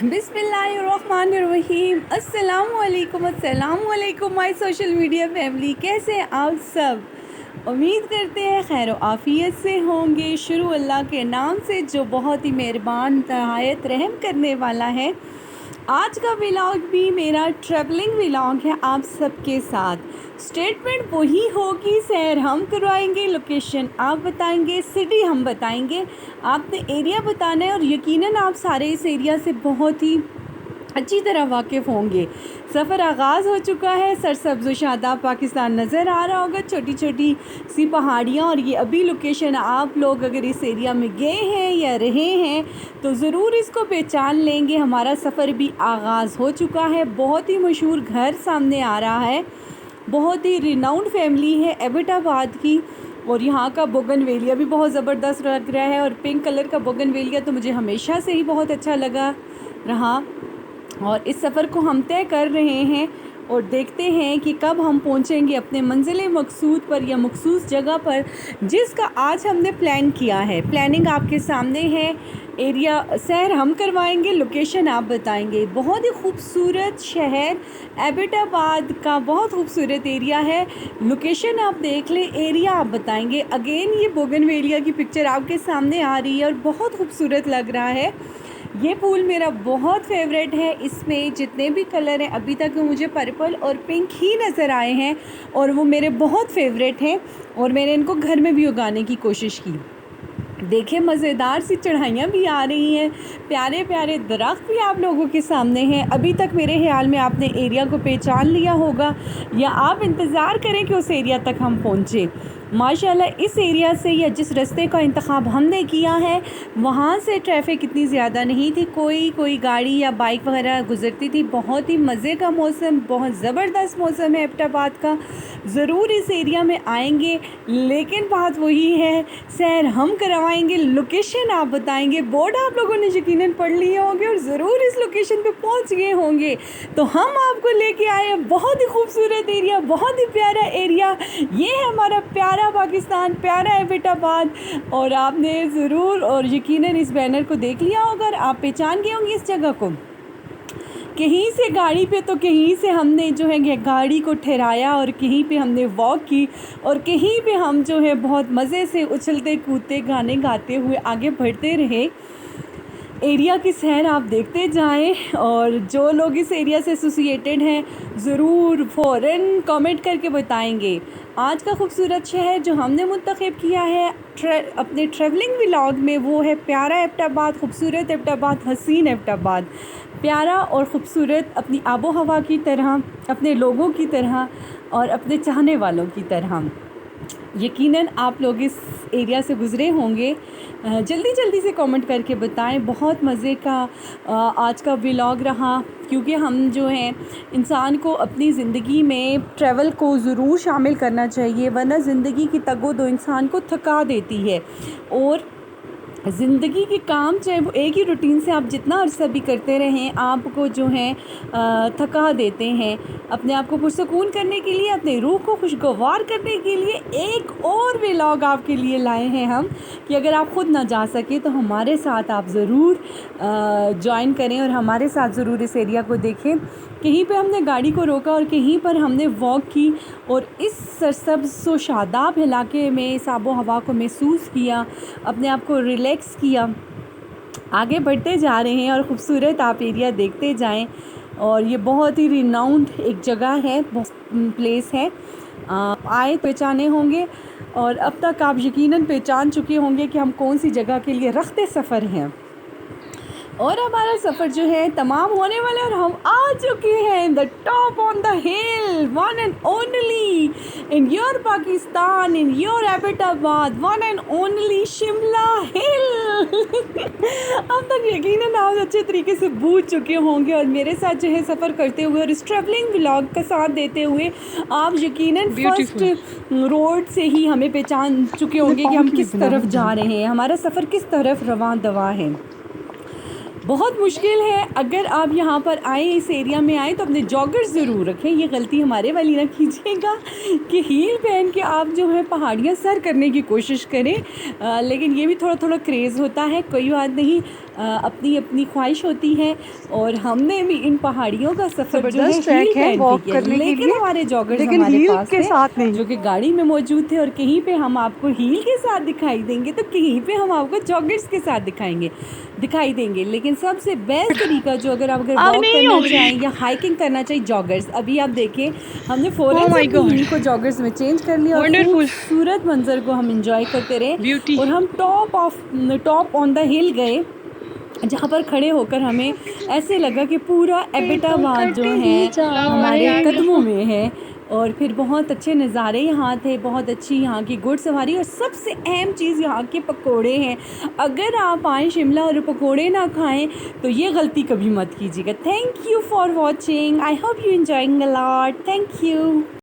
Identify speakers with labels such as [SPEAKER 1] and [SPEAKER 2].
[SPEAKER 1] बिस्मिल्लाहिर्रहमानिर्रहीम। अस्सलामुअलैकुम my social media family, कैसे हैं आप सब। उम्मीद करते हैं खैर आफ़ियत से होंगे। शुरू अल्लाह के नाम से जो बहुत ही मेहरबान नहायत रहम करने वाला है। आज का व्लॉग भी मेरा ट्रैवलिंग व्लॉग है आप सबके साथ। स्टेटमेंट वही होगी, शहर हम करवाएंगे, लोकेशन आप बताएंगे, सिटी हम बताएंगे, आपने एरिया बताना है और यकीनन आप सारे इस एरिया से बहुत ही अच्छी तरह वाकिफ़ होंगे। सफ़र आगाज़ हो चुका है, सरसब्ज़ व शादाब पाकिस्तान नज़र आ रहा होगा, छोटी छोटी सी पहाड़ियाँ। और ये अभी लोकेशन आप लोग अगर इस एरिया में गए हैं या रहे हैं तो ज़रूर इसको पहचान लेंगे। हमारा सफ़र भी आगाज़ हो चुका है। बहुत ही मशहूर घर सामने आ रहा है, बहुत ही रिनाउंड फैमिली है एबटाबाद की। और यहाँ का बोगनवेलिया भी बहुत ज़बरदस्त लग रहा है। और पिंक कलर का बोगनवेलिया तो मुझे हमेशा से ही बहुत अच्छा लगा रहा। और इस सफ़र को हम तय कर रहे हैं और देखते हैं कि कब हम पहुंचेंगे अपने मंजिल मकसूद पर या मखसूस जगह पर जिसका आज हमने प्लान किया है। प्लानिंग आपके सामने है। एरिया सैर हम करवाएंगे, लोकेशन आप बताएंगे। बहुत ही खूबसूरत शहर एबटाबाद का, बहुत खूबसूरत एरिया है। लोकेशन आप देख लें, एरिया आप बताएंगे। अगेन ये बोगनवेलिया की पिक्चर आपके सामने आ रही है और बहुत खूबसूरत लग रहा है। ये फूल मेरा बहुत फेवरेट है। इसमें जितने भी कलर हैं अभी तक मुझे पर्पल और पिंक ही नज़र आए हैं और वो मेरे बहुत फेवरेट हैं और मैंने इनको घर में भी उगाने की कोशिश की। देखिए मज़ेदार सी चढ़ाइयाँ भी आ रही हैं, प्यारे प्यारे दरख्त भी आप लोगों के सामने हैं। अभी तक मेरे ख्याल में आपने एरिया को पहचान लिया होगा या आप इंतज़ार करें कि उस एरिया तक हम पहुँचे। माशाल्लाह इस एरिया से या जिस रास्ते का इंतखाब हमने किया है वहाँ से ट्रैफिक इतनी ज़्यादा नहीं थी, कोई गाड़ी या बाइक वगैरह गुज़रती थी। बहुत ही मज़े का मौसम, बहुत ज़बरदस्त मौसम है एबटाबाद का। ज़रूर इस एरिया में आएंगे, लेकिन बात वही है, सैर हम करवाएंगे, लोकेशन आप बताएंगे। बोर्ड आप लोगों ने यकीनन पढ़ लिए होंगे और ज़रूर इस लोकेशन पे पहुंच गए होंगे। तो हम आपको लेके आए हैं बहुत ही खूबसूरत एरिया, बहुत ही प्यारा एरिया। ये है हमारा प्यारा पाकिस्तान, प्यारा एबटाबाद। और आपने ज़रूर और यकीनन इस बैनर को देख लिया होगा और आप पहचान गए होंगे इस जगह को। कहीं से गाड़ी पे तो कहीं से हमने जो है गाड़ी को ठहराया और कहीं पे हमने वॉक की और कहीं पे हम जो है बहुत मज़े से उछलते कूदते गाने गाते हुए आगे बढ़ते रहे। एरिया की सैर आप देखते जाएं और जो लोग इस एरिया से एसोसिएटेड हैं ज़रूर फ़ौरन कमेंट करके बताएंगे। आज का खूबसूरत शहर जो हमने मुंतखब किया है अपने ट्रैवलिंग व्लॉग में वो है प्यारा एबटाबाद, खूबसूरत एबटाबाद, हसीन एबटाबाद। प्यारा और ख़ूबसूरत अपनी आबो हवा की तरह, अपने लोगों की तरह और अपने चाहने वालों की तरह। यकीनन आप लोग इस एरिया से गुज़रे होंगे। जल्दी से कमेंट करके बताएं। बहुत मज़े का आज का व्लॉग रहा, क्योंकि हम जो हैं इंसान को अपनी ज़िंदगी में ट्रैवल को ज़रूर शामिल करना चाहिए, वरना ज़िंदगी की तगो-दो इंसान को थका देती है। और ज़िंदगी के काम चाहे वो एक ही रूटीन से आप जितना अरसा भी करते रहें, आपको जो है थका देते हैं। अपने आप को पुरसकून करने के लिए, अपने रूह को खुशगवार करने के लिए एक और व्लॉग आपके लिए लाए हैं हम कि अगर आप ख़ुद ना जा सके तो हमारे साथ आप ज़रूर ज्वाइन करें और हमारे साथ ज़रूर इस एरिया को देखें। कहीं पे हमने गाड़ी को रोका और कहीं पर हमने वॉक की और इस सरसब्ज़ व शादाब इलाके में इस आबो हवा को महसूस किया, अपने आप को रिलैक्स किया। आगे बढ़ते जा रहे हैं और ख़ूबसूरत आप एरिया देखते जाएं। और ये बहुत ही रिनाउंड एक जगह है, प्लेस है। आए पहचाने होंगे और अब तक आप यकीनन पहचान चुके होंगे कि हम कौन सी जगह के लिए रखते सफ़र हैं। और हमारा सफ़र जो है तमाम होने वाला है और हम आ चुके हैं the top on the hill, one and only in your Pakistan, in your Abbottabad, one and only Shimla hill. अब तक यकीनन आप अच्छे तरीके से बूझ चुके होंगे और मेरे साथ जो है सफ़र करते हुए और इस ट्रैवलिंग व्लॉग का साथ देते हुए आप यकीनन फर्स्ट रोड से ही हमें पहचान चुके होंगे कि हम किस तरफ जा रहे हैं, हमारा सफ़र किस तरफ रवां दवा है। बहुत मुश्किल है। अगर आप यहाँ पर आए, इस एरिया में आए तो अपने जॉगर्स ज़रूर रखें। ये गलती हमारे वाली ना कीजिएगा कि हील पहन के आप जो है पहाड़ियाँ सर करने की कोशिश करें। लेकिन ये भी थोड़ा क्रेज़ होता है, कोई बात नहीं। अपनी अपनी ख्वाहिश होती है और हमने भी इन पहाड़ियों का सफ़र जो है
[SPEAKER 2] जबरदस्त ट्रैक
[SPEAKER 1] हील
[SPEAKER 2] है
[SPEAKER 1] पहन
[SPEAKER 2] वॉक
[SPEAKER 1] के किया,
[SPEAKER 2] करने के
[SPEAKER 1] लेकिन
[SPEAKER 2] लिए,
[SPEAKER 1] हमारे जॉगर्स
[SPEAKER 2] लेकिन
[SPEAKER 1] हमारे
[SPEAKER 2] हील
[SPEAKER 1] पास
[SPEAKER 2] के
[SPEAKER 1] थे
[SPEAKER 2] साथ नहीं।
[SPEAKER 1] जो कि गाड़ी में मौजूद थे, और कहीं पे हम आपको हील के साथ दिखाई देंगे तो कहीं पे हम आपको जॉगर्स के साथ दिखाई देंगे। लेकिन सबसे बेस्ट तरीका जो अगर
[SPEAKER 2] अब
[SPEAKER 1] वॉक
[SPEAKER 2] नहीं
[SPEAKER 1] करना
[SPEAKER 2] होगी।
[SPEAKER 1] चाहें या हाइकिंग करना चाहिए, जॉगर्स। अभी आप देखिए हमने
[SPEAKER 2] ओह
[SPEAKER 1] फ़ौरन से
[SPEAKER 2] माय
[SPEAKER 1] अपनी
[SPEAKER 2] गॉड,
[SPEAKER 1] हील को जॉगर्स में चेंज कर लिया और
[SPEAKER 2] वंडरफुल,
[SPEAKER 1] खूबसूरत मंजर को हम इंजॉय करते रहे
[SPEAKER 2] ब्यूटी।
[SPEAKER 1] और हम टॉप ऑन द हिल गए, जहाँ पर खड़े होकर हमें ऐसे लगा कि पूरा एबिटाबाद जो है हमारे कदमों में है। और फिर बहुत अच्छे नज़ारे यहाँ थे, बहुत अच्छी यहाँ की घुड़सवारी, और सबसे अहम चीज़ यहाँ के पकोड़े हैं। अगर आप आएँ शिमला और पकोड़े ना खाएं तो ये गलती कभी मत कीजिएगा। Thank you for watching, I hope you enjoying a lot, thank you.